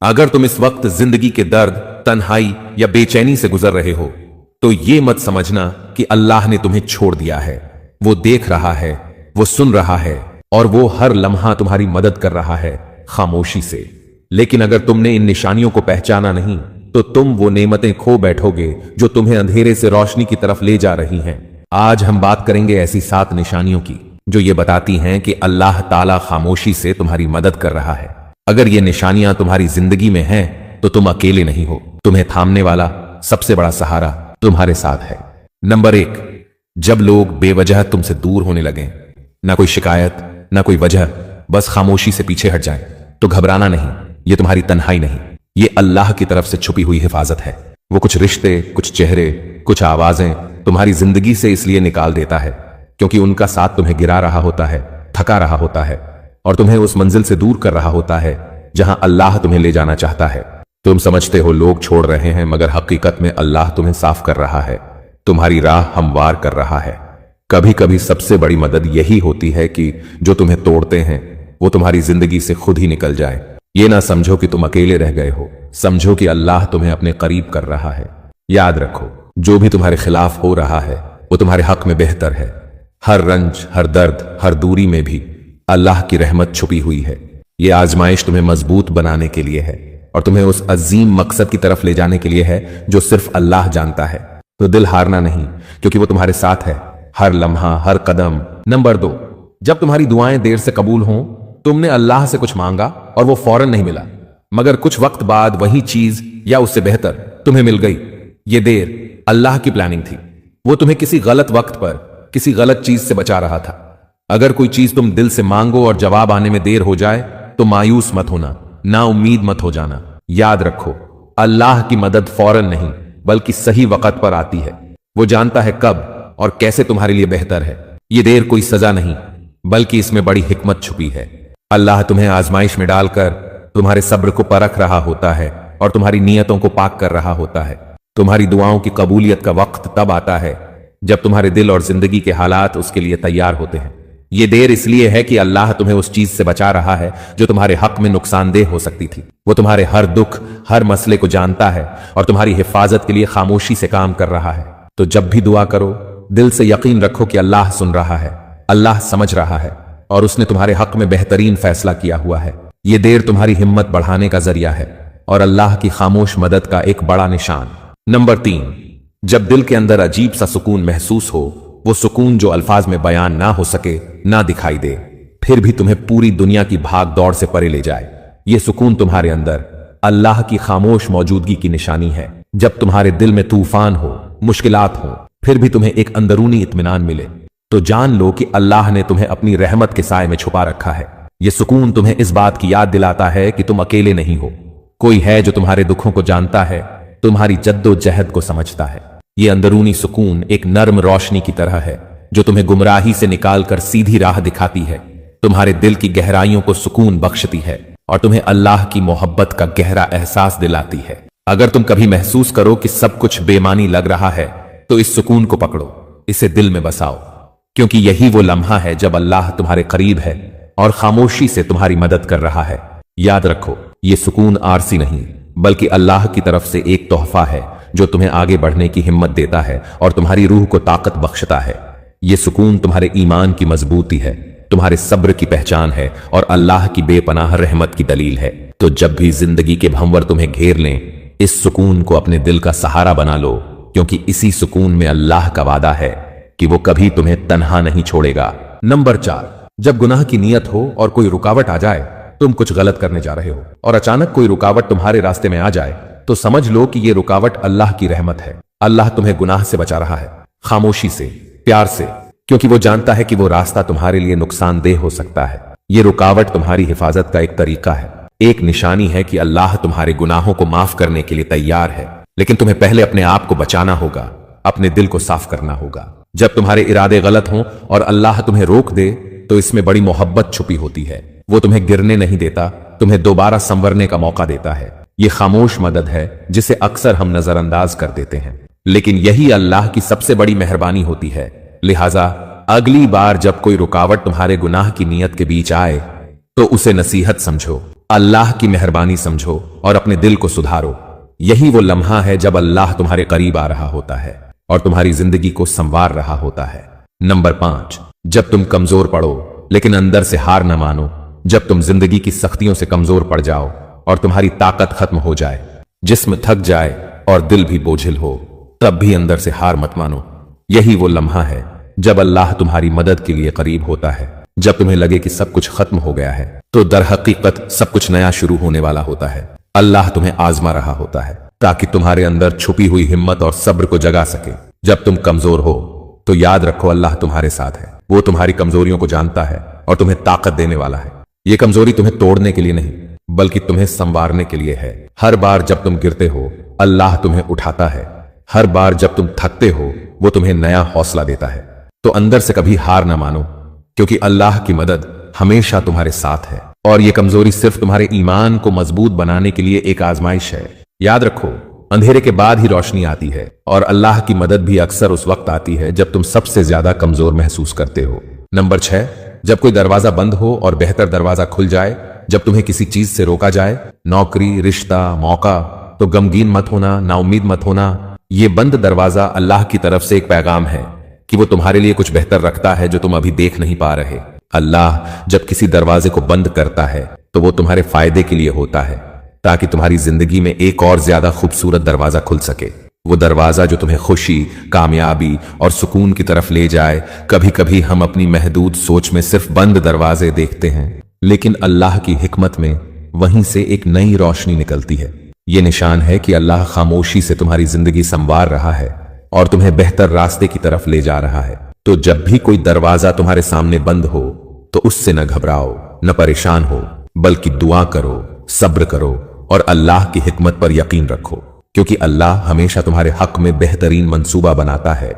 अगर तुम इस वक्त जिंदगी के दर्द, तन्हाई या बेचैनी से गुजर रहे हो तो ये मत समझना कि अल्लाह ने तुम्हें छोड़ दिया है। वो देख रहा है, वो सुन रहा है और वो हर लम्हा तुम्हारी मदद कर रहा है खामोशी से। लेकिन अगर तुमने इन निशानियों को पहचाना नहीं तो तुम वो नेमतें खो बैठोगे जो तुम्हें अंधेरे से रोशनी की तरफ ले जा रही हैं। आज हम बात करेंगे ऐसी 7 निशानियों की जो ये बताती हैं कि अल्लाह ताला खामोशी से तुम्हारी मदद कर रहा है। अगर ये निशानियां तुम्हारी जिंदगी में हैं तो तुम अकेले नहीं हो, तुम्हें थामने वाला सबसे बड़ा सहारा तुम्हारे साथ है। नंबर 1, जब लोग बेवजह तुमसे दूर होने लगें, ना कोई शिकायत ना कोई वजह, बस खामोशी से पीछे हट जाएं, तो घबराना नहीं, ये तुम्हारी तन्हाई नहीं, ये अल्लाह की तरफ से छुपी हुई हिफाजत है। वो कुछ रिश्ते, कुछ चेहरे, कुछ आवाजें तुम्हारी जिंदगी से इसलिए निकाल देता है क्योंकि उनका साथ तुम्हें गिरा रहा होता है, थका रहा होता है और तुम्हें उस मंजिल से दूर कर रहा होता है जहां अल्लाह तुम्हें ले जाना चाहता है। तुम समझते हो लोग छोड़ रहे हैं, मगर हकीकत में अल्लाह तुम्हें साफ कर रहा है, तुम्हारी राह हमवार कर रहा है। कभी कभी सबसे बड़ी मदद यही होती है कि जो तुम्हें तोड़ते हैं वो तुम्हारी जिंदगी से खुद ही निकल जाए। ये ना समझो कि तुम अकेले रह गए हो, समझो कि अल्लाह तुम्हें अपने करीब कर रहा है। याद रखो, जो भी तुम्हारे खिलाफ हो रहा है वो तुम्हारे हक में बेहतर है। हर रंज, हर दर्द, हर दूरी में भी अल्लाह की रहमत छुपी हुई है। ये आजमाइश तुम्हें मजबूत बनाने के लिए है और तुम्हें उस अजीम मकसद की तरफ ले जाने के लिए है जो सिर्फ अल्लाह जानता है। तो दिल हारना नहीं, क्योंकि वो तुम्हारे साथ है हर लम्हा, हर कदम। नंबर 2, जब तुम्हारी दुआएं देर से कबूल हों, तुमने अल्लाह से कुछ मांगा और वो फौरन नहीं मिला, मगर कुछ वक्त बाद वही चीज या उससे बेहतर तुम्हें मिल गई। ये देर अल्लाह की प्लानिंग थी। वो तुम्हें किसी गलत वक्त पर किसी गलत चीज से बचा रहा था। अगर कोई चीज तुम दिल से मांगो और जवाब आने में देर हो जाए तो मायूस मत होना, ना उम्मीद मत हो जाना। याद रखो, अल्लाह की मदद फौरन नहीं बल्कि सही वक्त पर आती है। वो जानता है कब और कैसे तुम्हारे लिए बेहतर है। ये देर कोई सजा नहीं बल्कि इसमें बड़ी हिकमत छुपी है। अल्लाह तुम्हें आजमाइश में डालकर तुम्हारे सब्र को परख रहा होता है और तुम्हारी नीयतों को पाक कर रहा होता है। तुम्हारी दुआओं की कबूलियत का वक्त तब आता है जब तुम्हारे दिल और जिंदगी के हालात उसके लिए तैयार होते हैं। ये देर इसलिए है कि अल्लाह तुम्हें उस चीज से बचा रहा है जो तुम्हारे हक में नुकसानदेह हो सकती थी। वो तुम्हारे हर दुख, हर मसले को जानता है और तुम्हारी हिफाजत के लिए खामोशी से काम कर रहा है। तो जब भी दुआ करो, दिल से यकीन रखो कि अल्लाह सुन रहा है, अल्लाह समझ रहा है और उसने तुम्हारे हक में बेहतरीन फैसला किया हुआ है। ये देर तुम्हारी हिम्मत बढ़ाने का जरिया है और अल्लाह की खामोश मदद का एक बड़ा निशान। नंबर 3, जब दिल के अंदर अजीब सा सुकून महसूस हो, वो सुकून जो अल्फाज में बयान ना हो सके, ना दिखाई दे, फिर भी तुम्हें पूरी दुनिया की भाग दौड़ से परे ले जाए। ये सुकून तुम्हारे अंदर अल्लाह की खामोश मौजूदगी की निशानी है। जब तुम्हारे दिल में तूफान हो, मुश्किलात हो, फिर भी तुम्हें एक अंदरूनी इत्मीनान मिले, तो जान लो कि अल्लाह ने तुम्हें अपनी रहमत के साए में छुपा रखा है। ये सुकून तुम्हें इस बात की याद दिलाता है कि तुम अकेले नहीं हो। कोई है जो तुम्हारे दुखों को जानता है, तुम्हारी जद्दोजहद को समझता है। ये अंदरूनी सुकून एक नर्म रोशनी की तरह है जो तुम्हें गुमराही से निकालकर सीधी राह दिखाती है, तुम्हारे दिल की गहराइयों को सुकून बख्शती है और तुम्हें अल्लाह की मोहब्बत का गहरा एहसास दिलाती है। अगर तुम कभी महसूस करो कि सब कुछ बेमानी लग रहा है तो इस सुकून को पकड़ो, इसे दिल में बसाओ, क्योंकि यही वो लम्हा है जब अल्लाह तुम्हारे करीब है और खामोशी से तुम्हारी मदद कर रहा है। याद रखो, ये सुकून आरसी नहीं बल्कि अल्लाह की तरफ से एक तोहफा है जो तुम्हें आगे बढ़ने की हिम्मत देता है और तुम्हारी रूह को ताकत बख्शता है। ये सुकून तुम्हारे ईमान की मजबूती है, तुम्हारे सब्र की पहचान है और अल्लाह की बेपनाह रहमत की दलील है। तो जब भी जिंदगी के भंवर तुम्हें घेर लें, इस सुकून को अपने दिल का सहारा बना लो, क्योंकि इसी सुकून में अल्लाह का वादा है कि वो कभी तुम्हें तन्हा नहीं छोड़ेगा। नंबर 4, जब गुनाह की नीयत हो और कोई रुकावट आ जाए, तुम कुछ गलत करने जा रहे हो और अचानक कोई रुकावट तुम्हारे रास्ते में आ जाए, तो समझ लो कि ये रुकावट अल्लाह की रहमत है। अल्लाह तुम्हें गुनाह से बचा रहा है, खामोशी से, प्यार से, क्योंकि वो जानता है कि वो रास्ता तुम्हारे लिए नुकसानदेह हो सकता है। ये रुकावट तुम्हारी हिफाजत का एक तरीका है, एक निशानी है कि अल्लाह तुम्हारे गुनाहों को माफ करने के लिए तैयार है। लेकिन तुम्हें पहले अपने आप को बचाना होगा, अपने दिल को साफ करना होगा। जब तुम्हारे इरादे गलत हों और अल्लाह तुम्हें रोक दे तो इसमें बड़ी मोहब्बत छुपी होती है। वो तुम्हें गिरने नहीं देता, तुम्हें दोबारा संवरने का मौका देता है। ये खामोश मदद है जिसे अक्सर हम नजरअंदाज कर देते हैं, लेकिन यही अल्लाह की सबसे बड़ी मेहरबानी होती है। लिहाजा अगली बार जब कोई रुकावट तुम्हारे गुनाह की नीयत के बीच आए तो उसे नसीहत समझो, अल्लाह की मेहरबानी समझो और अपने दिल को सुधारो। यही वो लम्हा है जब अल्लाह तुम्हारे करीब आ रहा होता है और तुम्हारी जिंदगी को संवार रहा होता है। नंबर 5, जब तुम कमजोर पड़ो लेकिन अंदर से हार न मानो। जब तुम जिंदगी की सख्तियों से कमजोर पड़ जाओ और तुम्हारी ताकत खत्म हो जाए, जिस्म थक जाए और दिल भी बोझिल हो, तब भी अंदर से हार मत मानो। यही वो लम्हा है जब अल्लाह तुम्हारी मदद के लिए करीब होता है। जब तुम्हें लगे कि सब कुछ खत्म हो गया है, तो दर हकीकत सब कुछ नया शुरू होने वाला होता है। अल्लाह तुम्हें आजमा रहा होता है ताकि तुम्हारे अंदर छुपी हुई हिम्मत और सब्र को जगा सके। जब तुम कमजोर हो तो याद रखो अल्लाह तुम्हारे साथ है। वो तुम्हारी कमजोरियों को जानता है और तुम्हें ताकत देने वाला है। ये कमजोरी तुम्हें तोड़ने के लिए नहीं बल्कि तुम्हें संवारने के लिए है। हर बार जब तुम गिरते हो अल्लाह तुम्हें उठाता है। हर बार जब तुम थकते हो वो तुम्हें नया हौसला देता है। तो अंदर से कभी हार ना मानो, क्योंकि अल्लाह की मदद हमेशा तुम्हारे साथ है। और ये कमजोरी सिर्फ तुम्हारे ईमान को मजबूत बनाने के लिए एक आजमाइश है। याद रखो, अंधेरे के बाद ही रोशनी आती है और अल्लाह की मदद भी अक्सर उस वक्त आती है जब तुम सबसे ज्यादा कमजोर महसूस करते हो। नंबर 6, जब कोई दरवाजा बंद हो और बेहतर दरवाजा खुल जाए। जब तुम्हें किसी चीज से रोका जाए, नौकरी, रिश्ता, मौका, तो गमगीन मत होना, नाउम्मीद मत होना। ये बंद दरवाजा अल्लाह की तरफ से एक पैगाम है कि वो तुम्हारे लिए कुछ बेहतर रखता है जो तुम अभी देख नहीं पा रहे। अल्लाह जब किसी दरवाजे को बंद करता है तो वो तुम्हारे फायदे के लिए होता है, ताकि तुम्हारी जिंदगी में एक और ज्यादा खूबसूरत दरवाजा खुल सके। वो दरवाजा जो तुम्हें खुशी, कामयाबी और सुकून की तरफ ले जाए। कभी कभी हम अपनी महदूद सोच में सिर्फ बंद दरवाजे देखते हैं, लेकिन अल्लाह की हिकमत में वहीं से एक नई रोशनी निकलती है। ये निशान है कि अल्लाह खामोशी से तुम्हारी जिंदगी संवार रहा है और तुम्हें बेहतर रास्ते की तरफ ले जा रहा है। तो जब भी कोई दरवाजा तुम्हारे सामने बंद हो तो उससे न घबराओ, न परेशान हो, बल्कि दुआ करो, सब्र करो और अल्लाह की हिकमत पर यकीन रखो, क्योंकि अल्लाह हमेशा तुम्हारे हक में बेहतरीन मंसूबा बनाता है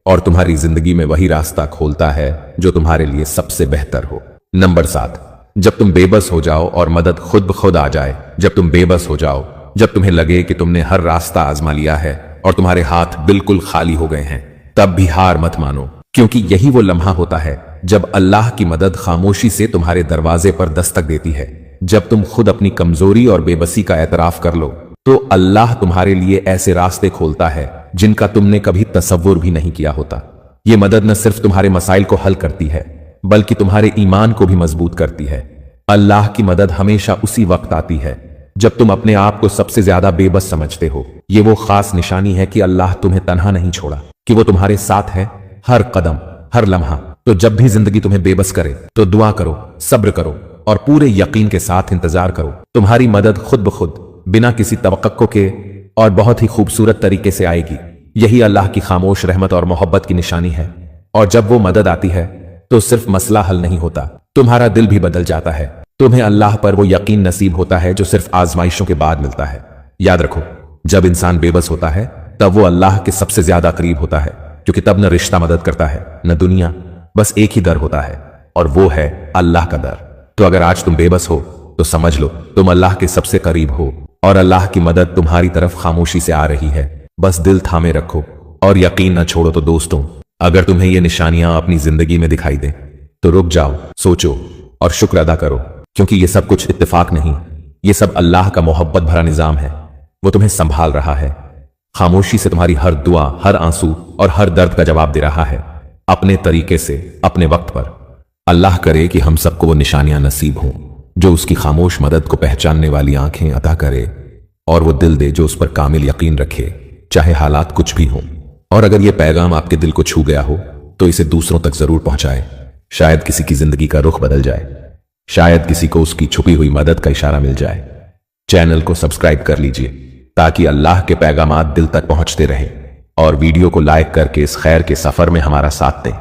और तुम्हारी जिंदगी में वही रास्ता खोलता है जो तुम्हारे लिए सबसे बेहतर हो। नंबर 7, जब तुम बेबस हो जाओ और मदद खुद ब खुद आ जाए। जब तुम बेबस हो जाओ, जब तुम्हें लगे कि तुमने हर रास्ता आजमा लिया है और तुम्हारे हाथ बिल्कुल खाली हो गए हैं, तब भी हार मत मानो, क्योंकि यही वो लम्हा होता है जब अल्लाह की मदद खामोशी से तुम्हारे दरवाजे पर दस्तक देती है। जब तुम खुद अपनी कमजोरी और बेबसी का एतराफ कर लो तो अल्लाह तुम्हारे लिए ऐसे रास्ते खोलता है जिनका तुमने कभी तसव्वुर भी नहीं किया होता। ये मदद न सिर्फ तुम्हारे मसाइल को हल करती है बल्कि तुम्हारे ईमान को भी मजबूत करती है। अल्लाह की मदद हमेशा उसी वक्त आती है जब तुम अपने आप को सबसे ज्यादा बेबस समझते हो। ये वो खास निशानी है कि अल्लाह तुम्हें तन्हा नहीं छोड़ा, कि वो तुम्हारे साथ है हर कदम, हर लम्हा। तो जब भी जिंदगी तुम्हें बेबस करे तो दुआ करो, सब्र करो और पूरे यकीन के साथ इंतजार करो। तुम्हारी मदद खुद ब खुद, बिना किसी तवक्को के और बहुत ही खूबसूरत तरीके से आएगी। यही अल्लाह की खामोश रहमत और मोहब्बत की निशानी है। और जब वो मदद आती है तो सिर्फ मसला हल नहीं होता, तुम्हारा दिल भी बदल जाता है। तुम्हें अल्लाह पर वो यकीन नसीब होता है जो सिर्फ आजमाइशों के बाद मिलता है। याद रखो, जब इंसान बेबस होता है तब वो अल्लाह के सबसे ज्यादा करीब होता है, क्योंकि तब न रिश्ता मदद करता है न दुनिया, बस एक ही डर होता है और वो है अल्लाह का डर। तो अगर आज तुम बेबस हो तो समझ लो तुम अल्लाह के सबसे करीब हो और अल्लाह की मदद तुम्हारी तरफ खामोशी से आ रही है। बस दिल थामे रखो और यकीन न छोड़ो। तो दोस्तों, अगर तुम्हें ये निशानियां अपनी जिंदगी में दिखाई दें तो रुक जाओ, सोचो और शुक्र अदा करो, क्योंकि ये सब कुछ इत्तेफाक नहीं, ये सब अल्लाह का मोहब्बत भरा निजाम है। वो तुम्हें संभाल रहा है, खामोशी से तुम्हारी हर दुआ, हर आंसू और हर दर्द का जवाब दे रहा है, अपने तरीके से, अपने वक्त पर। अल्लाह करे कि हम सबको वो निशानियां नसीब हों जो उसकी खामोश मदद को पहचानने वाली आंखें अता करे, और वो दिल दे जो उस पर कामिल यकीन रखे, चाहे हालात कुछ भी हों। और अगर ये पैगाम आपके दिल को छू गया हो तो इसे दूसरों तक जरूर पहुंचाएं। शायद किसी की जिंदगी का रुख बदल जाए, शायद किसी को उसकी छुपी हुई मदद का इशारा मिल जाए। चैनल को सब्सक्राइब कर लीजिए ताकि अल्लाह के पैगामात दिल तक पहुंचते रहे, और वीडियो को लाइक करके इस खैर के सफर में हमारा साथ दें।